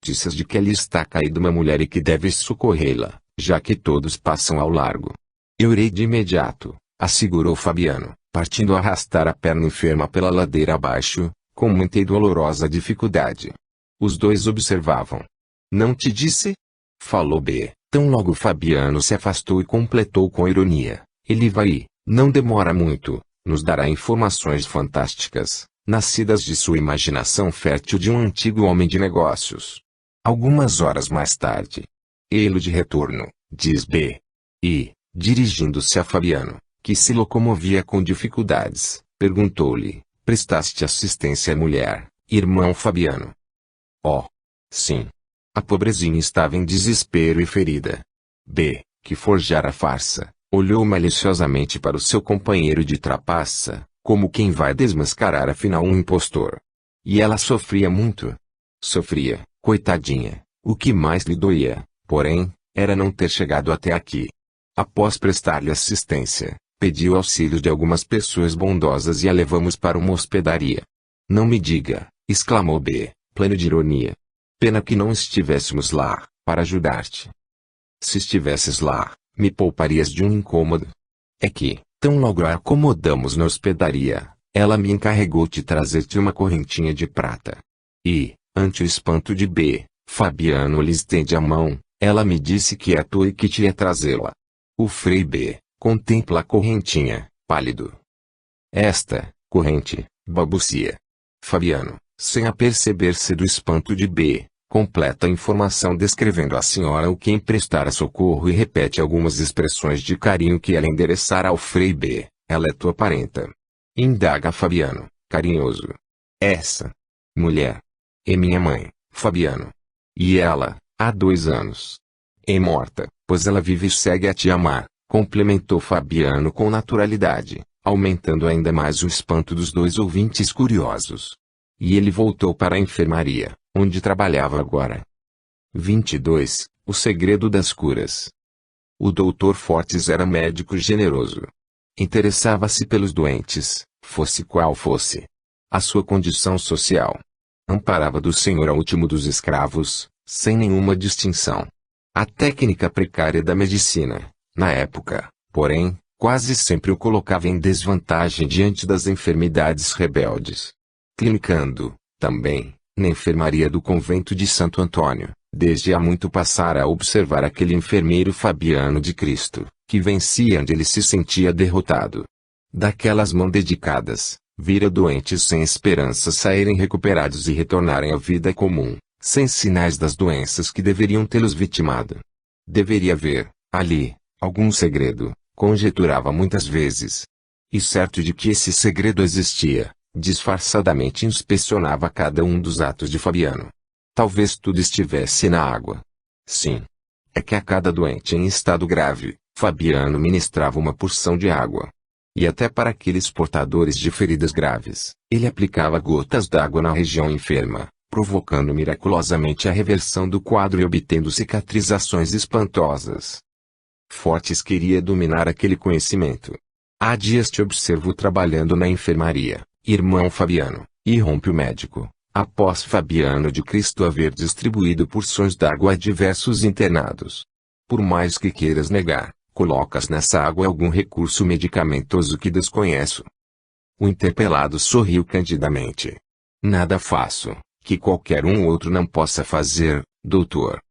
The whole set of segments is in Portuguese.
notícias de que ali está caída uma mulher e que deve socorrê-la, já que todos passam ao largo. Eu irei de imediato, assegurou Fabiano, partindo a arrastar a perna enferma pela ladeira abaixo, com muita e dolorosa dificuldade. Os dois observavam. Não te disse? Falou B. Tão logo Fabiano se afastou e completou com ironia. Ele vai, não demora muito, nos dará informações fantásticas, nascidas de sua imaginação fértil de um antigo homem de negócios. Algumas horas mais tarde. Ele de retorno, diz B. E, dirigindo-se a Fabiano, que se locomovia com dificuldades, perguntou-lhe, prestaste assistência à mulher, irmão Fabiano? Oh. Sim. A pobrezinha estava em desespero e ferida. B, que forjara a farsa, olhou maliciosamente para o seu companheiro de trapaça, como quem vai desmascarar afinal um impostor. E ela sofria muito. Sofria, coitadinha, o que mais lhe doía, porém, era não ter chegado até aqui. Após prestar-lhe assistência, pediu auxílio de algumas pessoas bondosas e a levamos para uma hospedaria. Não me diga, exclamou B, pleno de ironia. Pena que não estivéssemos lá, para ajudar-te. Se estivesses lá, me pouparias de um incômodo. É que, tão logo a acomodamos na hospedaria, ela me encarregou de trazer-te uma correntinha de prata. E, ante o espanto de B, Fabiano lhe estende a mão, ela me disse que é tua e que te ia trazê-la. O Frei B, contempla a correntinha, pálido. Esta, corrente, balbucia. Fabiano, sem aperceber-se do espanto de B, completa a informação descrevendo à senhora o que emprestara socorro e repete algumas expressões de carinho que ela endereçara ao Frei B. Ela é tua parenta. Indaga Fabiano, carinhoso. Essa mulher é minha mãe, Fabiano. E ela, há 2 anos, é morta, pois ela vive e segue a te amar, complementou Fabiano com naturalidade, aumentando ainda mais o espanto dos 2 ouvintes curiosos. E ele voltou para a enfermaria, onde trabalhava agora. 22. O segredo das curas. O Dr. Fortes era médico generoso. Interessava-se pelos doentes, fosse qual fosse a sua condição social. Amparava do senhor ao último dos escravos, sem nenhuma distinção. A técnica precária da medicina, na época, porém, quase sempre o colocava em desvantagem diante das enfermidades rebeldes. Clinicando, também, na enfermaria do convento de Santo Antônio, desde há muito passara a observar aquele enfermeiro Fabiano de Cristo, que vencia onde ele se sentia derrotado. Daquelas mãos dedicadas, vira doentes sem esperança saírem recuperados e retornarem à vida comum, sem sinais das doenças que deveriam tê-los vitimado. Deveria haver, ali, algum segredo, conjeturava muitas vezes. E certo de que esse segredo existia, disfarçadamente inspecionava cada um dos atos de Fabiano. Talvez tudo estivesse na água. Sim. É que a cada doente em estado grave, Fabiano ministrava uma porção de água. E até para aqueles portadores de feridas graves, ele aplicava gotas d'água na região enferma, provocando miraculosamente a reversão do quadro e obtendo cicatrizações espantosas. Fortes queria dominar aquele conhecimento. Há dias te observo trabalhando na enfermaria, irmão Fabiano, irrompe o médico, após Fabiano de Cristo haver distribuído porções d'água a diversos internados. Por mais que queiras negar, colocas nessa água algum recurso medicamentoso que desconheço. O interpelado sorriu candidamente. Nada faço, que qualquer um outro não possa fazer, doutor.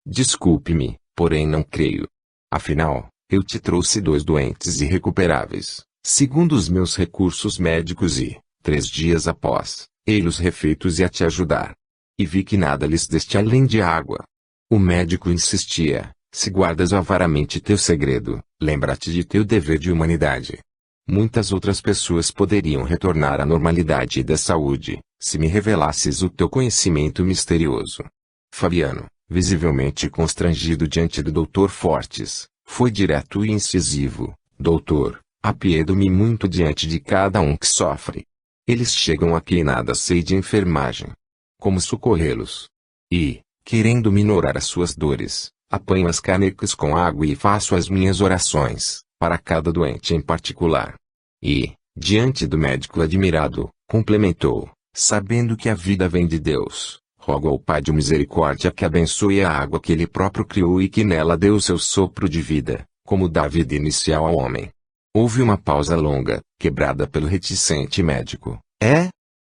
Desculpe-me, porém não creio. Afinal, eu te trouxe 2 doentes irrecuperáveis, segundo os meus recursos médicos e, 3 dias após, ei-los refeitos e a te ajudar. E vi que nada lhes deste além de água. O médico insistia, se guardas avaramente teu segredo, lembra-te de teu dever de humanidade. Muitas outras pessoas poderiam retornar à normalidade e da saúde, se me revelasses o teu conhecimento misterioso. Fabiano, visivelmente constrangido diante do Dr. Fortes, foi direto e incisivo. Doutor, apiedo-me muito diante de cada um que sofre. Eles chegam aqui e nada sei de enfermagem. Como socorrê-los? E, querendo minorar as suas dores, apanho as canecas com água e faço as minhas orações, para cada doente em particular. E, diante do médico admirado, complementou, sabendo que a vida vem de Deus, rogo ao Pai de misericórdia que abençoe a água que Ele próprio criou e que nela deu o seu sopro de vida, como dá vida inicial ao homem. Houve uma pausa longa, quebrada pelo reticente médico.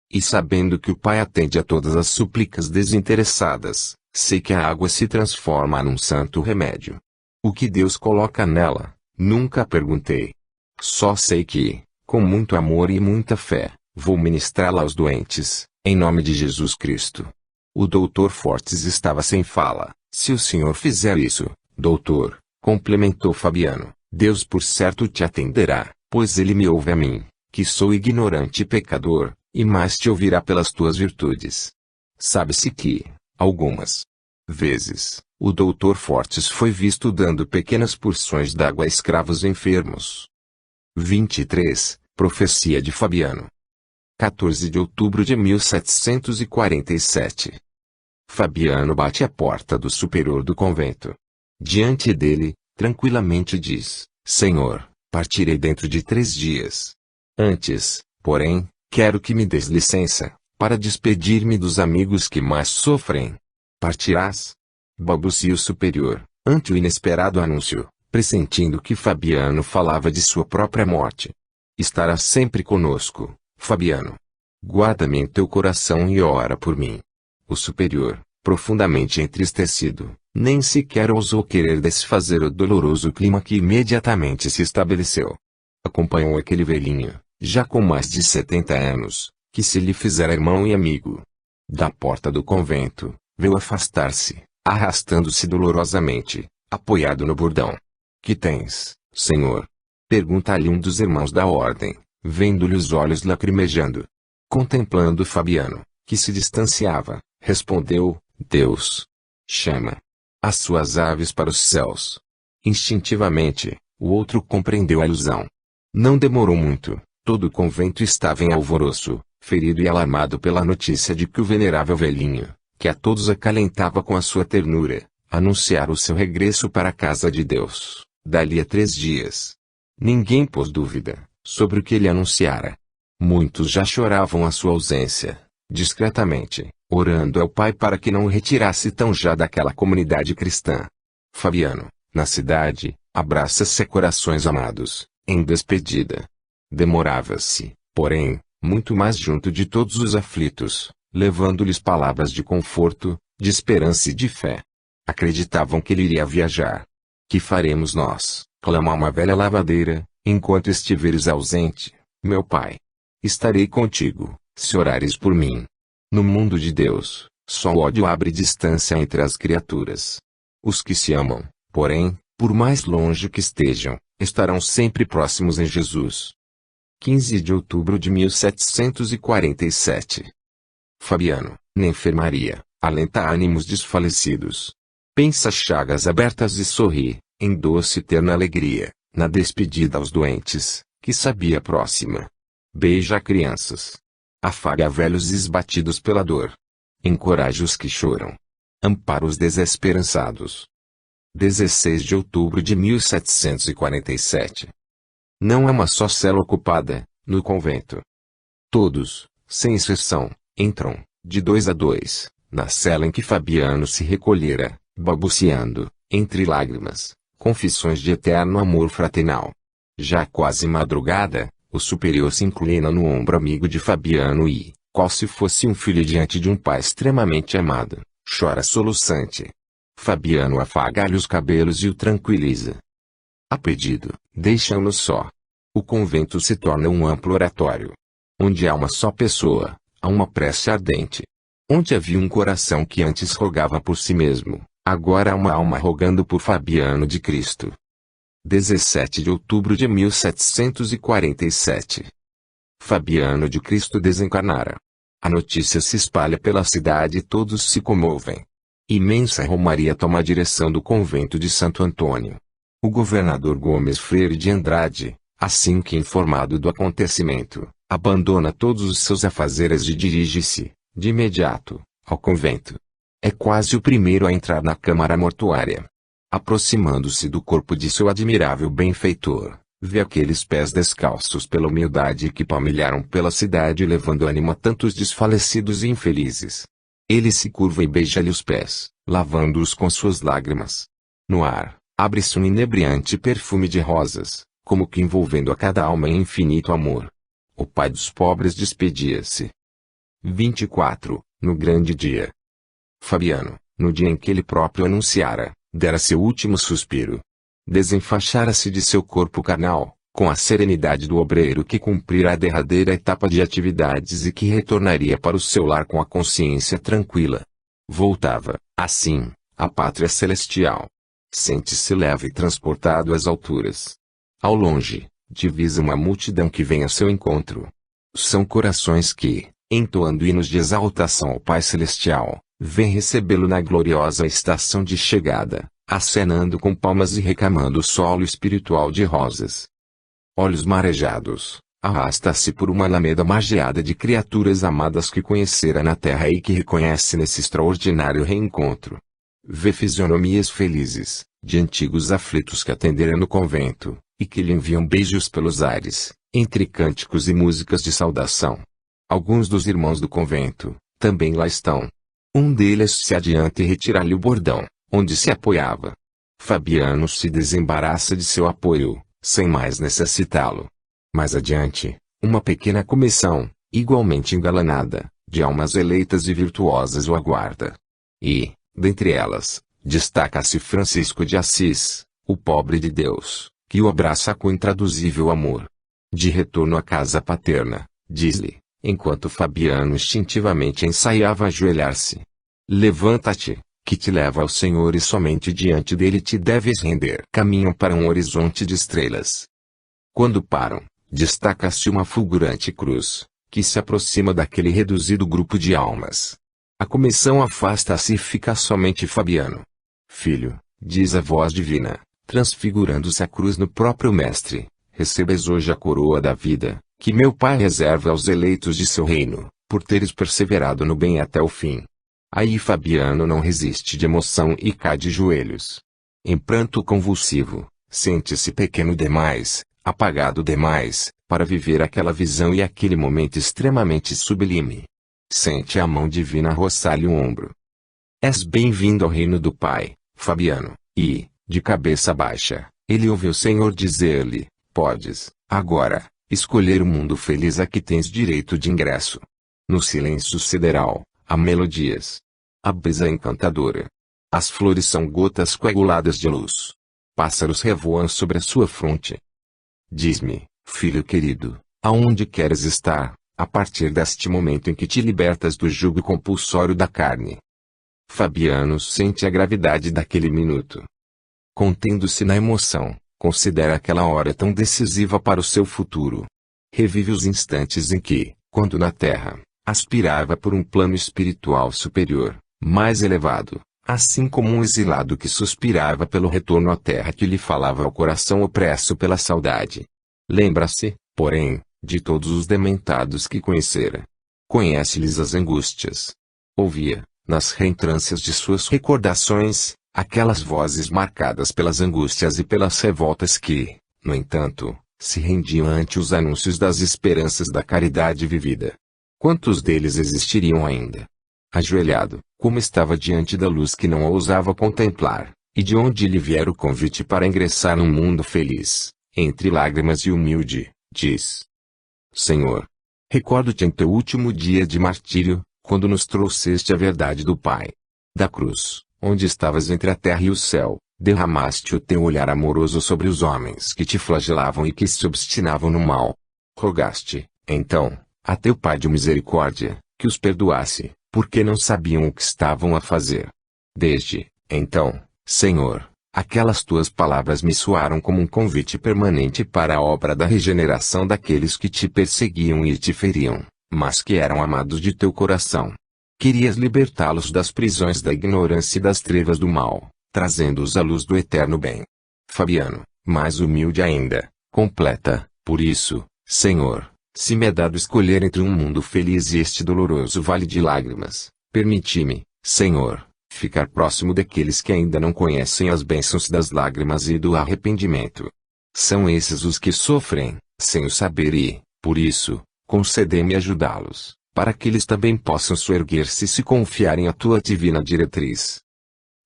E sabendo que o Pai atende a todas as súplicas desinteressadas, sei que a água se transforma num santo remédio. O que Deus coloca nela, nunca perguntei. Só sei que, com muito amor e muita fé, vou ministrá-la aos doentes, em nome de Jesus Cristo. O Dr. Fortes estava sem fala. Se o senhor fizer isso, doutor, complementou Fabiano, Deus por certo te atenderá, pois ele me ouve a mim, que sou ignorante e pecador, e mais te ouvirá pelas tuas virtudes. Sabe-se que, algumas vezes, o Dr. Fortes foi visto dando pequenas porções d'água a escravos enfermos. 23. Profecia de Fabiano. 14 de outubro de 1747. Fabiano bate à porta do superior do convento. Diante dele, tranquilamente diz: Senhor, partirei dentro de 3 dias. Antes, porém, quero que me des licença, para despedir-me dos amigos que mais sofrem. Partirás? Balbucia o superior, ante o inesperado anúncio, pressentindo que Fabiano falava de sua própria morte. Estarás sempre conosco, Fabiano. Guarda-me em teu coração e ora por mim. O superior, profundamente entristecido, nem sequer ousou querer desfazer o doloroso clima que imediatamente se estabeleceu. Acompanhou aquele velhinho, já com mais de 70 anos, que se lhe fizera irmão e amigo. Da porta do convento, veio afastar-se, arrastando-se dolorosamente, apoiado no bordão. Que tens, senhor? Pergunta-lhe um dos irmãos da ordem, vendo-lhe os olhos lacrimejando. Contemplando Fabiano, que se distanciava, respondeu: Deus chama as suas aves para os céus. Instintivamente, o outro compreendeu a ilusão. Não demorou muito, todo o convento estava em alvoroço, ferido e alarmado pela notícia de que o venerável velhinho, que a todos acalentava com a sua ternura, anunciara o seu regresso para a casa de Deus, dali a 3 dias. Ninguém pôs dúvida sobre o que ele anunciara. Muitos já choravam a sua ausência, discretamente, orando ao Pai para que não o retirasse tão já daquela comunidade cristã. Fabiano, na cidade, abraça-se a corações amados, em despedida. Demorava-se, porém, muito mais junto de todos os aflitos, levando-lhes palavras de conforto, de esperança e de fé. Acreditavam que ele iria viajar. Que faremos nós? Clamou uma velha lavadeira, enquanto estiveres ausente, meu pai. Estarei contigo, se orares por mim. No mundo de Deus, só o ódio abre distância entre as criaturas. Os que se amam, porém, por mais longe que estejam, estarão sempre próximos em Jesus. 15 de outubro de 1747. Fabiano, na enfermaria, alenta ânimos desfalecidos. Pensa chagas abertas e sorri, em doce e terna alegria, na despedida aos doentes, que sabia próxima. Beija crianças. Afaga velhos esbatidos pela dor. Encoraja os que choram. Ampara os desesperançados. 16 de outubro de 1747. Não há uma só cela ocupada, no convento. Todos, sem exceção, entram, de 2 a 2, na cela em que Fabiano se recolhera, balbuciando, entre lágrimas, confissões de eterno amor fraternal. Já quase madrugada, o superior se inclina no ombro amigo de Fabiano e, qual se fosse um filho diante de um pai extremamente amado, chora soluçante. Fabiano afaga-lhe os cabelos e o tranquiliza. A pedido, deixa-no só. O convento se torna um amplo oratório. Onde há uma só pessoa, há uma prece ardente. Onde havia um coração que antes rogava por si mesmo, agora há uma alma rogando por Fabiano de Cristo. 17 de outubro de 1747. Fabiano de Cristo desencarnara. A notícia se espalha pela cidade e todos se comovem. Imensa romaria toma a direção do convento de Santo Antônio. O governador Gomes Freire de Andrade, assim que informado do acontecimento, abandona todos os seus afazeres e dirige-se, de imediato, ao convento. É quase o primeiro a entrar na câmara mortuária. Aproximando-se do corpo de seu admirável benfeitor, vê aqueles pés descalços pela humildade que palmilharam pela cidade levando ânimo a tantos desfalecidos e infelizes. Ele se curva e beija-lhe os pés, lavando-os com suas lágrimas. No ar, abre-se um inebriante perfume de rosas, como que envolvendo a cada alma em infinito amor. O pai dos pobres despedia-se. 24. No grande dia. Fabiano, no dia em que ele próprio anunciara, dera seu último suspiro. Desenfaixara-se de seu corpo carnal, com a serenidade do obreiro que cumprira a derradeira etapa de atividades e que retornaria para o seu lar com a consciência tranquila. Voltava, assim, à pátria celestial. Sente-se leve e transportado às alturas. Ao longe, divisa uma multidão que vem a seu encontro. São corações que, entoando hinos de exaltação ao Pai Celestial, vêm recebê-lo na gloriosa estação de chegada, acenando com palmas e recamando o solo espiritual de rosas. Olhos marejados, arrasta-se por uma alameda margeada de criaturas amadas que conhecera na terra e que reconhece nesse extraordinário reencontro. Vê fisionomias felizes, de antigos aflitos que atendera no convento, e que lhe enviam beijos pelos ares, entre cânticos e músicas de saudação. Alguns dos irmãos do convento, também lá estão. Um deles se adianta e retira-lhe o bordão, onde se apoiava. Fabiano se desembaraça de seu apoio, sem mais necessitá-lo. Mais adiante, uma pequena comissão, igualmente engalanada, de almas eleitas e virtuosas o aguarda. E, dentre elas, destaca-se Francisco de Assis, o pobre de Deus, que o abraça com intraduzível amor. De retorno à casa paterna, diz-lhe, enquanto Fabiano instintivamente ensaiava ajoelhar-se: levanta-te, que te leva ao Senhor e somente diante dele te deves render. Caminham para um horizonte de estrelas. Quando param, destaca-se uma fulgurante cruz, que se aproxima daquele reduzido grupo de almas. A comissão afasta-se e fica somente Fabiano. Filho, diz a voz divina, transfigurando-se a cruz no próprio Mestre, recebes hoje a coroa da vida, que meu Pai reserva aos eleitos de seu reino, por teres perseverado no bem até o fim. Aí Fabiano não resiste de emoção e cai de joelhos. Em pranto convulsivo, sente-se pequeno demais, apagado demais, para viver aquela visão e aquele momento extremamente sublime. Sente a mão divina roçar-lhe o ombro. És bem-vindo ao reino do Pai, Fabiano, e, de cabeça baixa, ele ouve o Senhor dizer-lhe: podes, agora, escolher o mundo feliz a que tens direito de ingresso. No silêncio sideral, há melodias. A brisa é encantadora. As flores são gotas coaguladas de luz. Pássaros revoam sobre a sua fronte. Diz-me, filho querido, aonde queres estar, a partir deste momento em que te libertas do jugo compulsório da carne? Fabiano sente a gravidade daquele minuto. Contendo-se na emoção, considera aquela hora tão decisiva para o seu futuro. Revive os instantes em que, quando na terra, aspirava por um plano espiritual superior, mais elevado, assim como um exilado que suspirava pelo retorno à terra que lhe falava ao coração opresso pela saudade. Lembra-se, porém, de todos os dementados que conhecera. Conhece-lhes as angústias. Ouvia, nas reentrâncias de suas recordações, aquelas vozes marcadas pelas angústias e pelas revoltas que, no entanto, se rendiam ante os anúncios das esperanças da caridade vivida. Quantos deles existiriam ainda? Ajoelhado, como estava diante da luz que não ousava contemplar, e de onde lhe viera o convite para ingressar num mundo feliz, entre lágrimas e humilde, diz: Senhor, recordo-te em teu último dia de martírio, quando nos trouxeste a verdade do Pai. Da cruz, onde estavas entre a terra e o céu, derramaste o teu olhar amoroso sobre os homens que te flagelavam e que se obstinavam no mal. Rogaste, então, a teu Pai de misericórdia, que os perdoasse, porque não sabiam o que estavam a fazer. Desde, então, Senhor, aquelas tuas palavras me soaram como um convite permanente para a obra da regeneração daqueles que te perseguiam e te feriam, mas que eram amados de teu coração. Querias libertá-los das prisões da ignorância e das trevas do mal, trazendo-os à luz do eterno bem. Fabiano, mais humilde ainda, completa: por isso, Senhor, se me é dado escolher entre um mundo feliz e este doloroso vale de lágrimas, permite-me, Senhor, ficar próximo daqueles que ainda não conhecem as bênçãos das lágrimas e do arrependimento. São esses os que sofrem, sem o saber e, por isso, concedei-me ajudá-los, para que eles também possam soerguer-se e se confiarem à tua divina diretriz.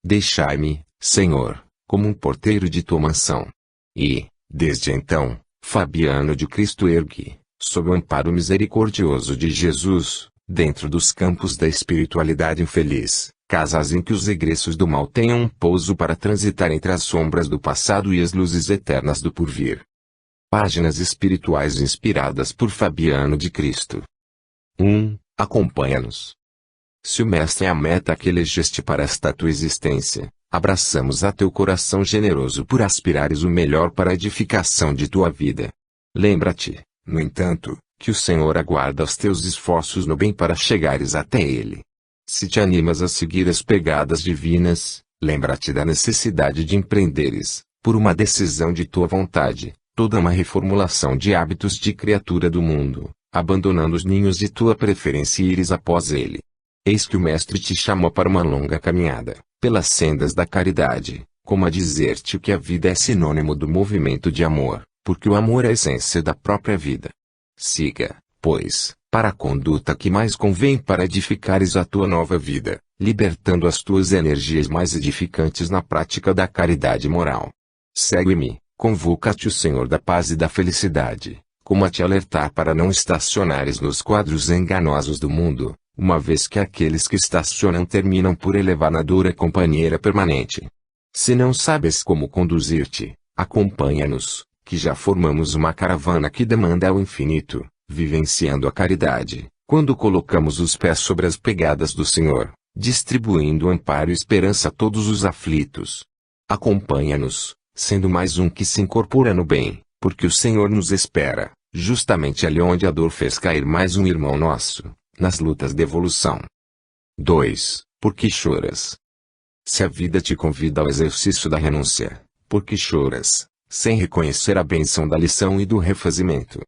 Deixai-me, Senhor, como um porteiro de tua mansão. E, desde então, Fabiano de Cristo ergue, sob o amparo misericordioso de Jesus, dentro dos campos da espiritualidade infeliz, casas em que os egressos do mal tenham um pouso para transitar entre as sombras do passado e as luzes eternas do porvir. Páginas espirituais inspiradas por Fabiano de Cristo. 1. Acompanha-nos. Se o Mestre é a meta que elegeste para esta tua existência, abraçamos a teu coração generoso por aspirares o melhor para a edificação de tua vida. Lembra-te, no entanto, que o Senhor aguarda os teus esforços no bem para chegares até Ele. Se te animas a seguir as pegadas divinas, lembra-te da necessidade de empreenderes, por uma decisão de tua vontade, toda uma reformulação de hábitos de criatura do mundo, abandonando os ninhos de tua preferência e ires após Ele. Eis que o Mestre te chamou para uma longa caminhada, pelas sendas da caridade, como a dizer-te que a vida é sinônimo do movimento de amor, porque o amor é a essência da própria vida. Siga, pois, para a conduta que mais convém para edificares a tua nova vida, libertando as tuas energias mais edificantes na prática da caridade moral. Segue-me, convoca-te o Senhor da paz e da felicidade, como a te alertar para não estacionares nos quadros enganosos do mundo, uma vez que aqueles que estacionam terminam por elevar na dura companheira permanente. Se não sabes como conduzir-te, acompanha-nos, que já formamos uma caravana que demanda ao infinito, vivenciando a caridade, quando colocamos os pés sobre as pegadas do Senhor, distribuindo amparo e esperança a todos os aflitos. Acompanha-nos, sendo mais um que se incorpora no bem, porque o Senhor nos espera, justamente ali onde a dor fez cair mais um irmão nosso, nas lutas de evolução. 2. Por que choras? Se a vida te convida ao exercício da renúncia, por que choras, sem reconhecer a bênção da lição e do refazimento?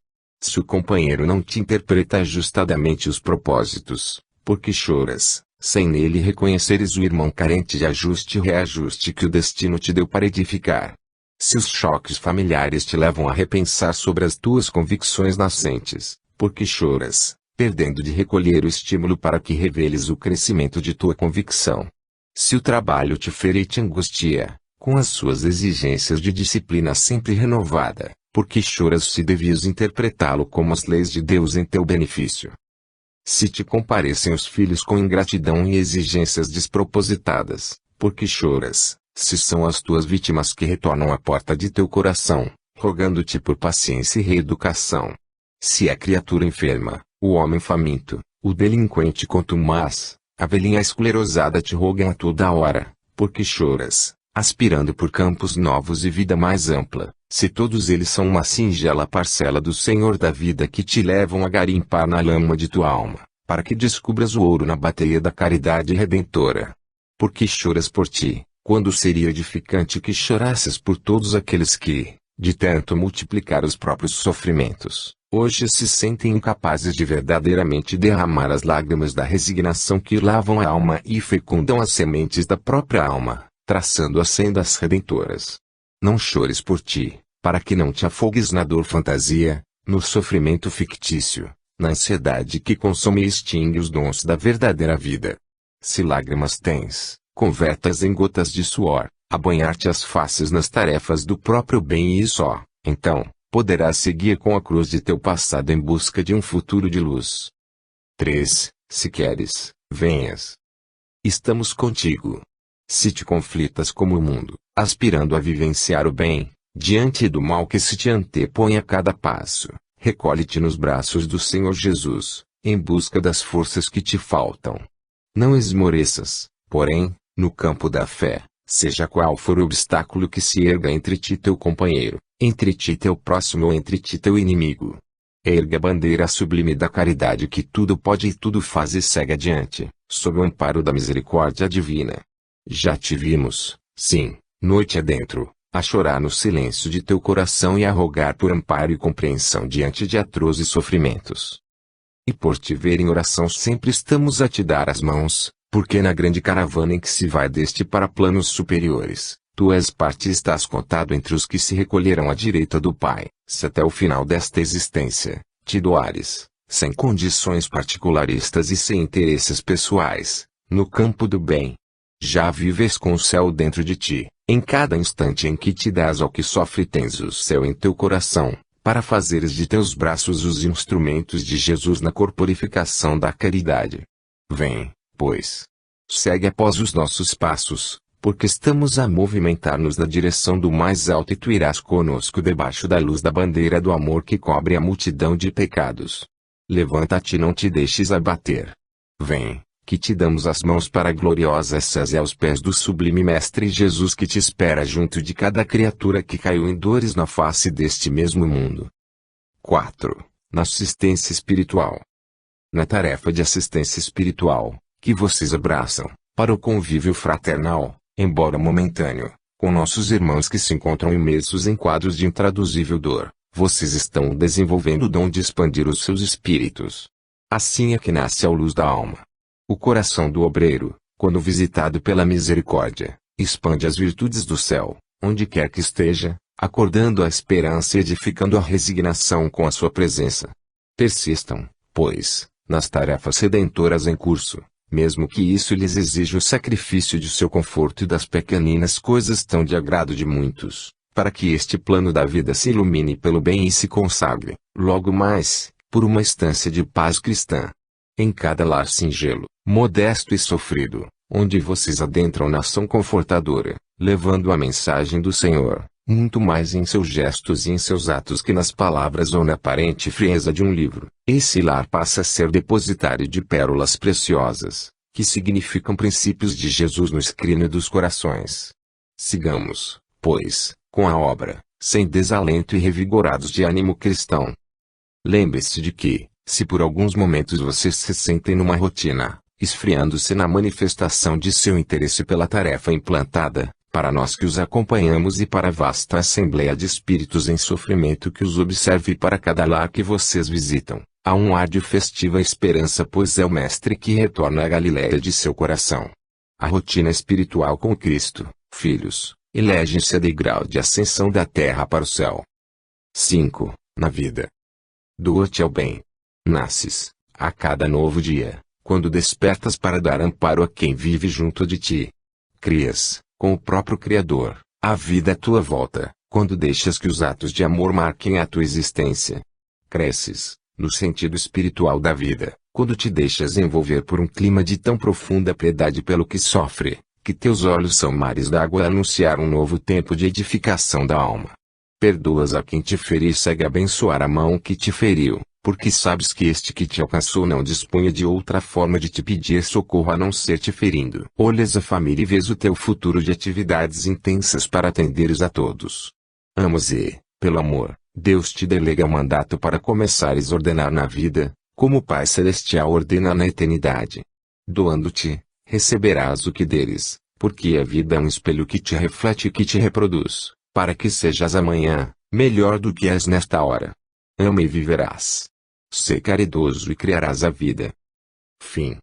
Se o companheiro não te interpreta ajustadamente os propósitos, por que choras, sem nele reconheceres o irmão carente de ajuste e reajuste que o destino te deu para edificar? Se os choques familiares te levam a repensar sobre as tuas convicções nascentes, por que choras, perdendo de recolher o estímulo para que reveles o crescimento de tua convicção? Se o trabalho te fere e te angustia, com as suas exigências de disciplina sempre renovada, por que choras se devias interpretá-lo como as leis de Deus em teu benefício? Se te comparecem os filhos com ingratidão e exigências despropositadas, por que choras, se são as tuas vítimas que retornam à porta de teu coração, rogando-te por paciência e reeducação? Se a criatura enferma, o homem faminto, o delinquente contumaz, a velhinha esclerosada te rogam a toda hora, por que choras, aspirando por campos novos e vida mais ampla, se todos eles são uma singela parcela do Senhor da vida que te levam a garimpar na lama de tua alma, para que descubras o ouro na bateria da caridade redentora? Por que choras por ti, quando seria edificante que chorasses por todos aqueles que, de tanto multiplicar os próprios sofrimentos, hoje se sentem incapazes de verdadeiramente derramar as lágrimas da resignação que lavam a alma e fecundam as sementes da própria alma, traçando as sendas redentoras? Não chores por ti, para que não te afogues na dor fantasia, no sofrimento fictício, na ansiedade que consome e extingue os dons da verdadeira vida. Se lágrimas tens, converta-as em gotas de suor, a banhar-te as faces nas tarefas do próprio bem e só, então, poderás seguir com a cruz de teu passado em busca de um futuro de luz. 3. Se queres, venhas. Estamos contigo. Se te conflitas como o mundo, aspirando a vivenciar o bem, diante do mal que se te antepõe a cada passo, recolhe-te nos braços do Senhor Jesus, em busca das forças que te faltam. Não esmoreças, porém, no campo da fé, seja qual for o obstáculo que se erga entre ti e teu companheiro, entre ti e teu próximo ou entre ti e teu inimigo. Erga a bandeira sublime da caridade que tudo pode e tudo faz e segue adiante, sob o amparo da misericórdia divina. Já te vimos, sim, noite adentro, a chorar no silêncio de teu coração e a rogar por amparo e compreensão diante de atrozes sofrimentos. E por te ver em oração sempre estamos a te dar as mãos, porque na grande caravana em que se vai deste para planos superiores, tu és parte e estás contado entre os que se recolherão à direita do Pai, se até o final desta existência, te doares, sem condições particularistas e sem interesses pessoais, no campo do bem. Já vives com o céu dentro de ti, em cada instante em que te dás ao que sofre tens o céu em teu coração, para fazeres de teus braços os instrumentos de Jesus na corporificação da caridade. Vem, pois. Segue após os nossos passos, porque estamos a movimentar-nos na direção do mais alto e tu irás conosco debaixo da luz da bandeira do amor que cobre a multidão de pecados. Levanta-te e não te deixes abater. Vem, que te damos as mãos para a gloriosa êxtase aos pés do sublime Mestre Jesus que te espera junto de cada criatura que caiu em dores na face deste mesmo mundo. 4. Na assistência espiritual. Na tarefa de assistência espiritual, que vocês abraçam, para o convívio fraternal, embora momentâneo, com nossos irmãos que se encontram imersos em quadros de intraduzível dor, vocês estão desenvolvendo o dom de expandir os seus espíritos. Assim é que nasce a luz da alma. O coração do obreiro, quando visitado pela misericórdia, expande as virtudes do céu, onde quer que esteja, acordando a esperança e edificando a resignação com a sua presença. Persistam, pois, nas tarefas redentoras em curso, mesmo que isso lhes exija o sacrifício de seu conforto e das pequeninas coisas tão de agrado de muitos, para que este plano da vida se ilumine pelo bem e se consagre, logo mais, por uma estância de paz cristã. Em cada lar singelo, modesto e sofrido, onde vocês adentram na ação confortadora, levando a mensagem do Senhor, muito mais em seus gestos e em seus atos que nas palavras ou na aparente frieza de um livro, esse lar passa a ser depositário de pérolas preciosas, que significam princípios de Jesus no escrínio dos corações. Sigamos, pois, com a obra, sem desalento e revigorados de ânimo cristão. Lembre-se de que, se por alguns momentos vocês se sentem numa rotina, esfriando-se na manifestação de seu interesse pela tarefa implantada, para nós que os acompanhamos e para a vasta assembleia de espíritos em sofrimento que os observe e para cada lar que vocês visitam, há um ar de festiva esperança pois é o Mestre que retorna à Galiléia de seu coração. A rotina espiritual com Cristo, filhos, elege-se a degrau de ascensão da terra para o céu. 5. Na vida. Doa-te ao bem. Nasces, a cada novo dia, quando despertas para dar amparo a quem vive junto de ti. Crias, com o próprio Criador, a vida à tua volta, quando deixas que os atos de amor marquem a tua existência. Cresces, no sentido espiritual da vida, quando te deixas envolver por um clima de tão profunda piedade pelo que sofre, que teus olhos são mares d'água a anunciar um novo tempo de edificação da alma. Perdoas a quem te ferir e segue a abençoar a mão que te feriu, porque sabes que este que te alcançou não dispunha de outra forma de te pedir socorro a não ser te ferindo. Olhas a família e vês o teu futuro de atividades intensas para atenderes a todos. Amas e, pelo amor, Deus te delega o mandato para começares a ordenar na vida, como o Pai Celestial ordena na eternidade. Doando-te, receberás o que deres, porque a vida é um espelho que te reflete e que te reproduz, para que sejas amanhã, melhor do que és nesta hora. Ama e viverás. Sê caridoso e criarás a vida. Fim.